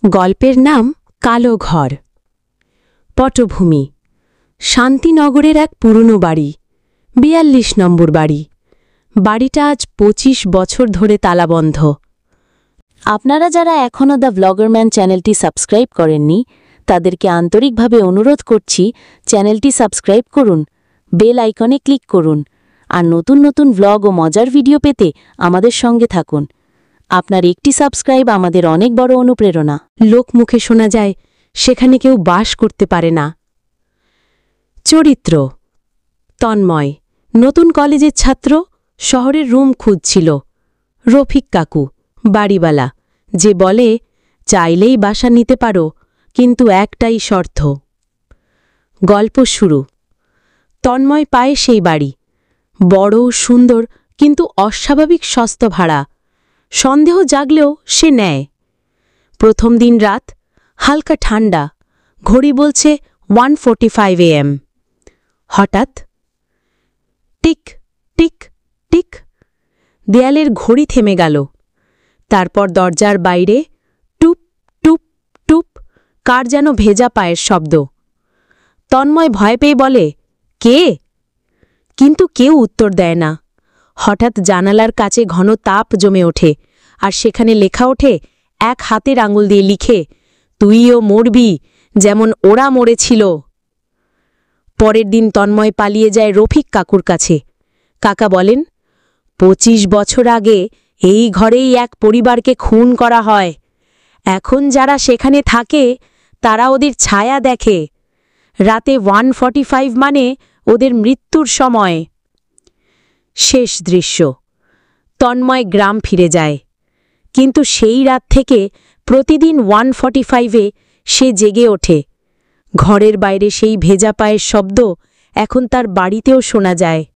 গল্পের নাম কালো ঘর। পটভূমি শান্তিনগরের এক পুরনো বাড়ি, ৪২ নম্বর বাড়ি। বাড়িটা আজ ২৫ বছর ধরে তালাবন্ধ। আপনারা যারা এখনও দ্য ব্লগারম্যান চ্যানেলটি সাবস্ক্রাইব করেননি তাদেরকে আন্তরিকভাবে অনুরোধ করছি, চ্যানেলটি সাবস্ক্রাইব করুন, বেল আইকনে ক্লিক করুন আর নতুন নতুন ব্লগ ও মজার ভিডিও পেতে আমাদের সঙ্গে থাকুন। আপনার একটি সাবস্ক্রাইব আমাদের অনেক বড় অনুপ্রেরণা। লোক মুখে শোনা যায় সেখানে কেউ বাস করতে পারে না। চরিত্র: তন্ময়, নতুন কলেজের ছাত্র, শহরের রুম খুঁজছিল। রফিক কাকু, বাড়িওয়ালা, যে বলে চাইলেই বাসা নিতে পারো, কিন্তু একটাই শর্ত। গল্প শুরু। তন্ময় পায় সেই বাড়ি, বড় সুন্দর কিন্তু অস্বাভাবিক সস্তা ভাড়া। সন্দেহ জাগলেও সে নেয়। প্রথম দিন রাত, হালকা ঠান্ডা, ঘড়ি বলছে 1:45 AM। হঠাৎ টিক টিক টিক, দেয়ালের ঘড়ি থেমে গেল। তারপর দরজার বাইরে টুপ টুপ টুপ, কার যেন ভেজা পায়ের শব্দ। তন্ময় ভয় পেয়ে বলে, কে? কিন্তু কেউ উত্তর দেয় না। হঠাৎ জানালার কাছে ঘন তাপ জমে ওঠে, আর সেখানে লেখা ওঠে এক হাতের আঙুল দিয়ে লিখে, তুইও মরবি যেমন ওরা মরেছিল। পরের দিন তন্ময় পালিয়ে যায় রফিক কাকুর কাছে। কাকা বলেন, ২৫ বছর আগে এই ঘরেই এক পরিবারকে খুন করা হয়। এখন যারা সেখানে থাকে তারা ওদের ছায়া দেখে। রাতে 1:45 মানে ওদের মৃত্যুর সময়। শেষ দৃশ্য: তন্ময় গ্রাম ফিরে যায়, কিন্তু সেই রাত থেকে প্রতিদিন 1:45-এ সে জেগে ওঠে। ঘরের বাইরে সেই ভেজা পায়ের শব্দ এখন তার বাড়িতেও শোনা যায়।